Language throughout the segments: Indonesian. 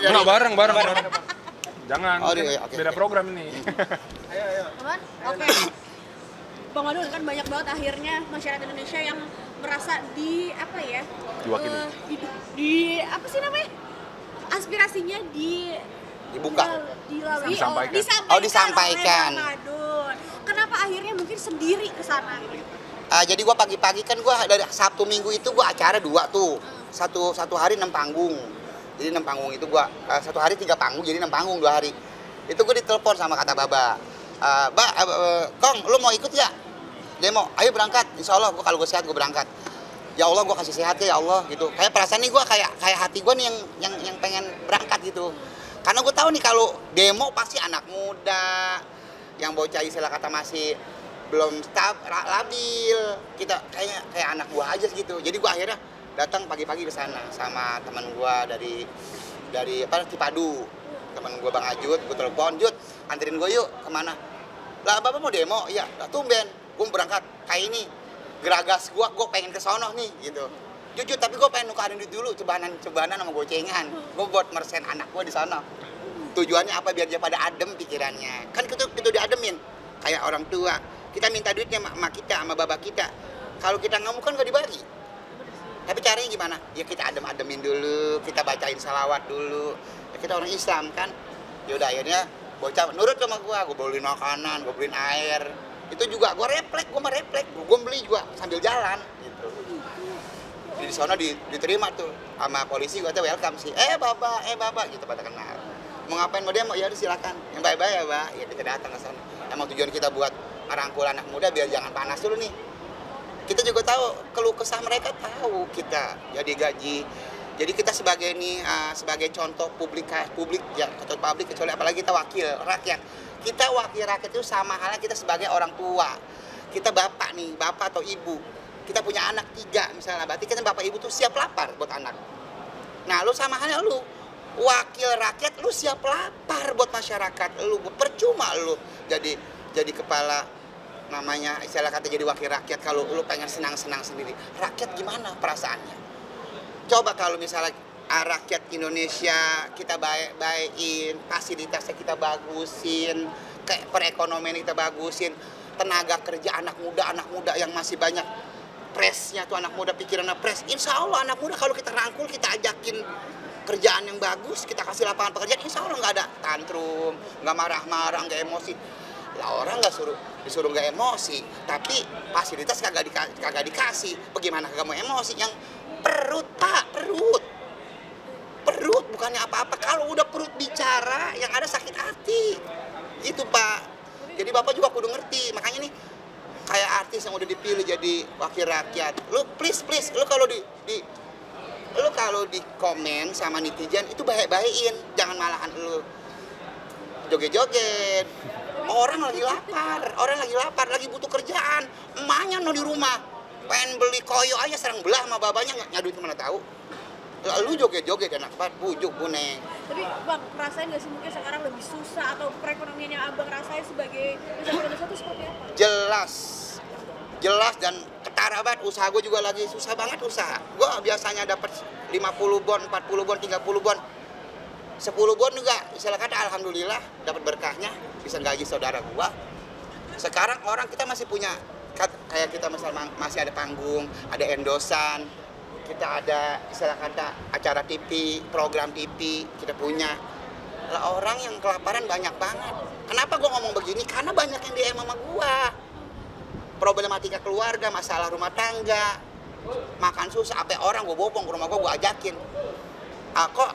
Enggak, bareng. Jangan, Oh, kan oke, beda oke. program ini. Aman? Oke. Bang Adul, kan banyak banget akhirnya masyarakat Indonesia yang merasa di apa ya? Diwakili. Di apa sih namanya? Aspirasinya Dibuka. dilalui Disampaikan. Disampaikan. oleh Bang Adul. Kenapa akhirnya mungkin sendiri ke sana? Jadi gua pagi-pagi kan gua dari Sabtu Minggu itu gua acara 2 tuh. Satu hari 6 panggung. Jadi 6 panggung itu gua satu hari 3 panggung, jadi 6 panggung 2 hari. Itu gua ditelepon sama kata Baba. Kong, lu mau ikut ya? Demo, ayo berangkat. Insya Allah kalau gua sehat gua berangkat. Ya Allah, gua kasih sehat ya Allah gitu. Kayak perasaan nih gua kayak hati gua nih yang pengen berangkat gitu. Karena gua tahu nih kalau demo pasti anak muda yang bocah istilah kata masih belum labil, kita kayak anak gua aja gitu. Jadi gua akhirnya datang pagi-pagi ke sana sama teman gua dari Cipadu. Teman gua Bang Ajut, gua telepon, "Jut, anterin gua yuk kemana?" "Lah, Bapak mau demo?" "Iya." "Lah, tumben, gua berangkat kayak ini. Geragas gua pengen ke sono nih gitu." "Jujur, tapi gua pengen nukarin duit dulu, cebanan sama gocengan. Gua buat mersen anak gua di sana." Tujuannya apa? Biar dia pada adem pikirannya. Kan kita diademin kayak orang tua. Kita minta duitnya sama kita, sama baba kita. Kalau kita ngamuk kan gak dibagi. Tapi caranya gimana? Ya kita ademin dulu, kita bacain salawat dulu. Ya kita orang Islam kan. Ya udah akhirnya bocah nurut sama gua beliin makanan, gua beliin air. Itu juga gua mah refleks. Gua beli juga sambil jalan gitu. Di sana diterima tuh sama polisi, gua tuh welcome sih. Baba gitu pada kenal. Mau ngapain mau demo? Ya udah silakan. Yang baik-baik ya, Pak. Ya kita datang ke sana. Emang tujuan kita buat merangkul anak muda biar jangan panas dulu nih. Kita juga tahu keluh kesah mereka, tahu kita jadi gaji. Jadi kita sebagai contoh publik ya, contoh publik, kecuali apalagi kita wakil rakyat. Kita wakil rakyat itu sama halnya kita sebagai orang tua. Kita bapak atau ibu. Kita punya anak 3 misalnya, berarti kita bapak ibu tuh siap lapar buat anak. Nah, lu sama halnya lu wakil rakyat, lu siap lapar buat masyarakat. Lu percuma lu jadi kepala, namanya istilah kata jadi wakil rakyat kalau lu pengen senang-senang sendiri. Rakyat gimana perasaannya? Coba kalau misalnya rakyat Indonesia kita baik-baikin, fasilitasnya kita bagusin, kayak perekonomian kita bagusin, tenaga kerja anak muda yang masih banyak presnya tuh, anak muda pikirannya pres. Insya Allah anak muda kalau kita rangkul, kita ajakin kerjaan yang bagus, kita kasih lapangan pekerjaan, insya Allah nggak ada tantrum, nggak marah-marah, nggak emosi. Lah orang disuruh nggak emosi, tapi fasilitas kagak dikasih. Bagaimana kagak mau emosi? Yang perut bukannya apa-apa. Kalau udah perut bicara, yang ada sakit hati. Itu Pak. Jadi Bapak juga kudu ngerti. Makanya nih kayak artis yang udah dipilih jadi wakil rakyat. Lu please, lu kalau di komen sama netizen itu baik-baikin, jangan malahan lu joget-joget. Orang lagi lapar, lagi butuh kerjaan. Emaknya no di rumah, pengen beli koyo aja serang belah sama babanya, nggak duit kemana tahu. Lu joget-joget enak banget, bujuk buneng. Tapi Bang, rasain nggak sih mungkin sekarang lebih susah, atau perekonomian yang Abang rasain sebagai masyarakat Indonesia itu seperti apa? Jelas dan ketara banget. Usaha gue juga lagi susah banget usaha. Gue biasanya dapat 50 bon, 40 bon, 30 bon, 10 bon juga. Misalnya kata alhamdulillah dapat berkahnya, bisa gaji saudara gue. Sekarang orang kita masih punya, kayak kita misalnya masih ada panggung, ada endosan, kita ada istilah kata acara TV, program TV kita punya. Lah orang yang kelaparan banyak banget. Kenapa gue ngomong begini? Karena banyak yang DM sama gue. Problematika keluarga, masalah rumah tangga, makan susah, apa orang gue bopong ke rumah gue ajakin. Kok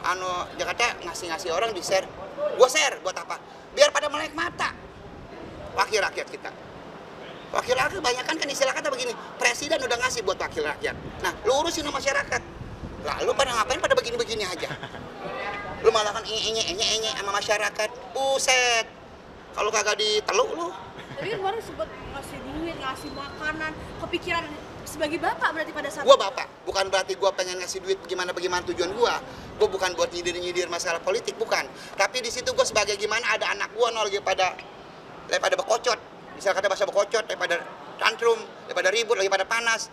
Jakarta ngasih orang di share, gue share buat apa? Biar pada melek mata wakil rakyat kita. Wakil rakyat kebanyakan kan istilah kata begini, presiden udah ngasih buat wakil rakyat. Nah, lu urusin sama masyarakat. Lalu pada ngapain pada begini-begini aja? Lu malah kan enye sama masyarakat. Buset. Kalau kagak diteluk lu. Tapi kemarin sempat ngasih duit, ngasih makanan, kepikiran sebagai bapak berarti pada saat Gua bapak, bukan berarti gua pengen ngasih duit bagaimana tujuan gua. Gua bukan buat nyindir masalah politik, bukan. Tapi di situ gua sebagai gimana ada anak gua lagi pada bekocot. Misal kata bahasa bekocot, daripada tantrum, daripada ribut, lagi pada panas.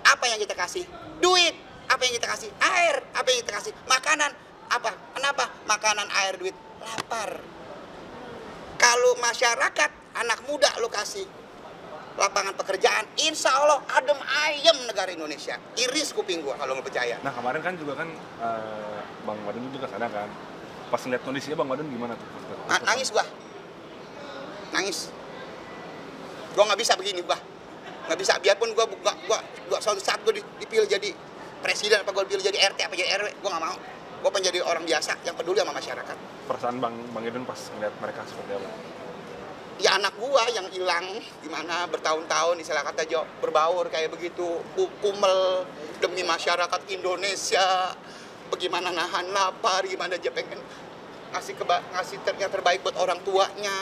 Apa yang kita kasih? Duit. Apa yang kita kasih? Air. Apa yang kita kasih? Makanan. Apa? apa? Makanan, air, duit, lapar. Kalau masyarakat, anak muda lo kasih lapangan pekerjaan, insya Allah adem ayem negara Indonesia. Iris kuping gua kalau nggak percaya. Nah kemarin kan juga kan Bang Wadon juga kesana kan. Pas ngeliat kondisinya Bang Wadon gimana tuh? Nangis gua. Nangis. Gua nggak bisa begini gua. Nggak bisa, biarpun gua suatu saat gua dipilih jadi presiden, apa gua dipilih jadi RT apa jadi RW, gua nggak mau. Gua pengen jadi orang biasa yang peduli sama masyarakat. Perasaan Bang Idun pas ngeliat mereka seperti apa? Ya anak gua yang hilang gimana bertahun-tahun istilah kata berbaur kayak begitu, kumel demi masyarakat Indonesia, bagaimana nahan lapar, gimana dia pengen ngasih yang terbaik buat orang tuanya.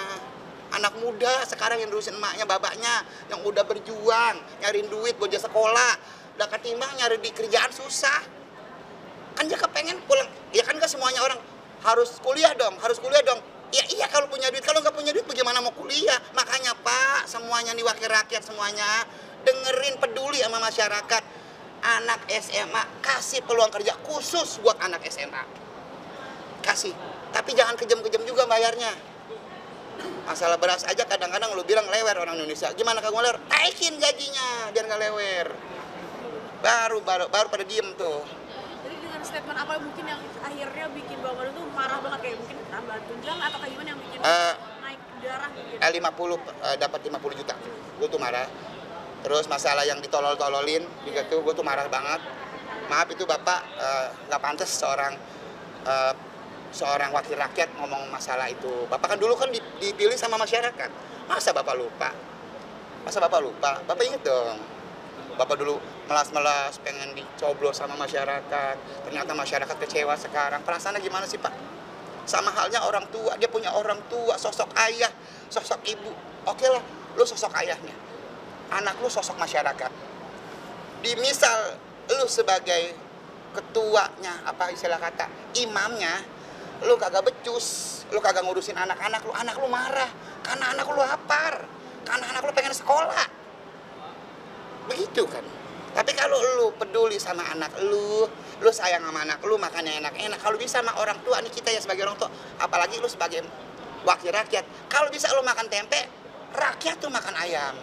Anak muda sekarang yang nerusin emaknya, bapaknya yang udah berjuang nyariin duit buat dia sekolah, udah ketimbang nyari di kerjaan susah. Kan dia kepengen pulang, ya kan gak semuanya orang harus kuliah dong. Ya iya kalau punya duit, kalau nggak punya duit bagaimana mau kuliah? Makanya Pak, semuanya nih wakil rakyat semuanya dengerin, peduli sama masyarakat. Anak SMA kasih peluang kerja khusus buat anak SMA. Kasih, tapi jangan kejam-kejam juga bayarnya. Masalah beras aja kadang-kadang lu bilang lewer orang Indonesia. Gimana kagak lewer? Naikin gajinya biar nggak lewer. Baru pada diem tuh. Jadi dengan statement apa mungkin yang akhirnya bikin Bang Wadon tuh marah banget, kayak mungkin tambahan tunjangan atau kayak gimana yang bikin naik darah gitu? 50 dapat 50 juta. Gue tuh marah. Terus masalah yang ditolol-tololin juga tuh gue tuh marah banget. Maaf itu Bapak nggak pantas seorang wakil rakyat ngomong masalah itu. Bapak kan dulu kan dipilih sama masyarakat. Masa Bapak lupa? Bapak inget dong. Bapak dulu melas-melas pengen dicoblos sama masyarakat. Ternyata masyarakat kecewa sekarang. Perasaannya gimana sih Pak? Sama halnya orang tua. Dia punya orang tua, sosok ayah, sosok ibu. Oke lah, lu sosok ayahnya. Anak lu sosok masyarakat. Dimisal lu sebagai ketuanya, apa istilah kata, imamnya, lu kagak becus, lu kagak ngurusin anak lu marah karena anak lu lapar, karena anak lu pengen sekolah. Begitu kan. Tapi kalau lu peduli sama anak lu sayang sama anak lu, makannya enak-enak. Kalau bisa sama orang tua nih, kita ya sebagai orang tua, apalagi lu sebagai wakil rakyat, kalau bisa lu makan tempe, rakyat tuh makan ayam.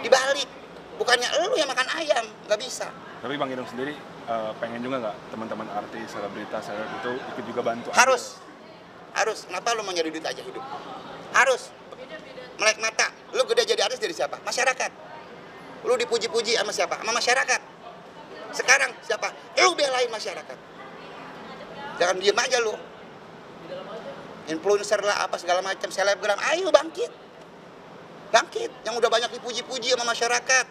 Dibalik, bukannya lu yang makan ayam, nggak bisa. Tapi Bang Idun sendiri pengen juga nggak teman-teman artis, selebritas, itu ikut juga bantu? Harus. Kenapa lu mau nyari duit aja hidup? Harus. Melek mata. Lu gede jadi artis dari siapa? Masyarakat. Lu dipuji-puji sama siapa? Sama masyarakat. Sekarang siapa? Lu belain masyarakat. Jangan diem aja lu. Influencer lah apa segala macam, selebgram, ayo bangkit. Yang udah banyak dipuji-puji sama masyarakat.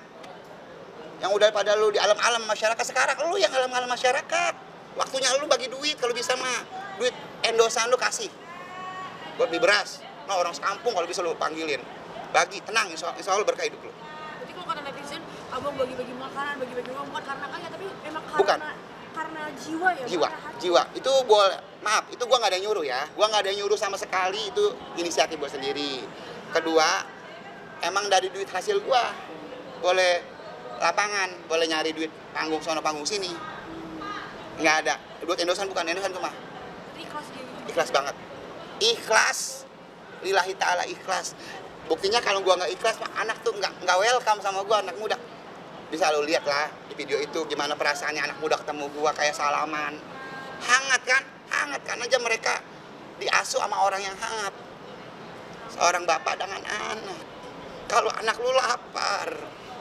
Yang udah pada lu di alam-alam masyarakat, sekarang lu yang alam-alam masyarakat. Waktunya lu bagi duit, kalau bisa mah duit endosan lu kasih. Buat beli beras. Nah, orang sekampung kalau bisa lu panggilin. Bagi, tenang, insya Allah berkah hidup lu. Berarti kalau kata netizen, abang bagi-bagi makanan, bagi-bagi uang bukan karena kaya, tapi emang Bukan. karena jiwa ya? Jiwa. Itu boleh, maaf, itu gua nggak ada yang nyuruh ya. Gua nggak ada yang nyuruh sama sekali, itu inisiatif gua sendiri. Kedua, emang dari duit hasil gua boleh lapangan, boleh nyari duit panggung sono panggung sini. Nggak ada. Duit endosan bukan endosan tuh mah. Ikhlas gitu. Ikhlas banget. Ikhlas. Lillahi ta'ala ikhlas. Buktinya kalau gua nggak ikhlas, anak tuh nggak welcome sama gua, anak muda. Bisa lo lihat lah di video itu gimana perasaannya anak muda ketemu gua, kayak salaman. Hangat kan aja mereka diasuh sama orang yang hangat. Seorang bapak dengan anak. Kalau anak lu lapar,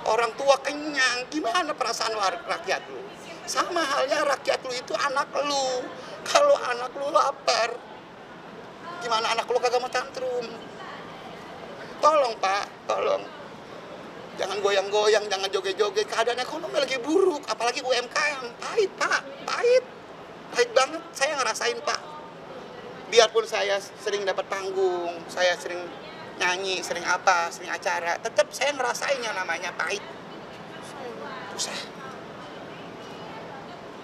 orang tua kenyang, gimana perasaan rakyat lu? Sama halnya rakyat lu itu anak lu. Kalau anak lu lapar, gimana anak lu kagak mau tantrum? Tolong Pak, tolong. Jangan goyang-goyang, jangan joget-joget. Keadaan ekonomi lagi buruk, apalagi UMKM. Pahit Pak, pahit banget. Saya ngerasain Pak. Biarpun saya sering dapat panggung, saya sering nyanyi, sering acara, tetap saya ngerasain yang namanya pahit. Susah.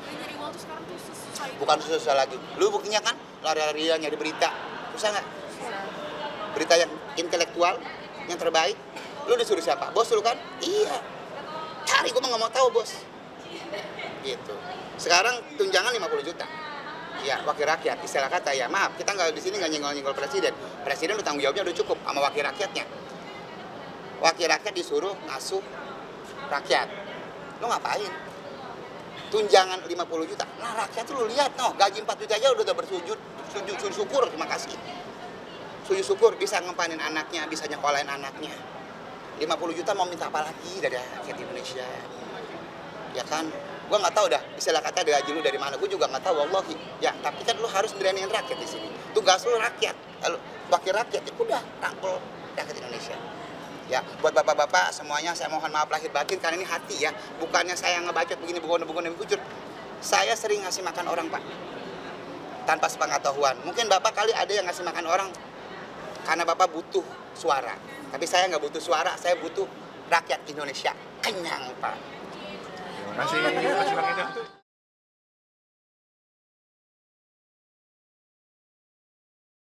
Nyari uang tuh sekarang tuh susah itu. Bukan susah lagi. Lu buktinya kan lari-larian nyari berita. Susah nggak? Berita yang intelektual, yang terbaik. Lu disuruh siapa? Bos lu kan? Iya. Cari, gue mah nggak mau tahu bos. Gitu. Sekarang tunjangan 50 juta. Ya, wakil rakyat. Istilah kata ya, maaf, kita nggak di sini nggak nyenggol-nyenggol presiden. Presiden udah tanggung jawabnya udah cukup sama wakil rakyatnya. Wakil rakyat disuruh ngasuh rakyat. Lo ngapain? Tunjangan 50 juta. Nah, rakyat tuh lo lihat, gaji 4 juta aja udah bersujud, sujud syukur, terima kasih. Sujud syukur bisa ngempanin anaknya, bisa nyekolahin anaknya. 50 juta mau minta apa lagi dari rakyat Indonesia? Ya kan? Gua nggak tahu dah, istilah kata gaji lu dari mana, gue juga nggak tahu, wallahi. Ya, tapi kan lu harus beraniin rakyat di sini. Tugas lu rakyat, kalau wakil rakyat, ya udah rangkul rakyat Indonesia. Ya, buat bapak-bapak semuanya saya mohon maaf lahir batin karena ini hati ya, bukannya saya ngebacot begini begono-begono kucur. Saya sering ngasih makan orang, Pak, tanpa sepengetahuan. Mungkin bapak kali ada yang ngasih makan orang karena bapak butuh suara, tapi saya nggak butuh suara, saya butuh rakyat Indonesia kenyang, Pak. Terima kasih Bang Ida.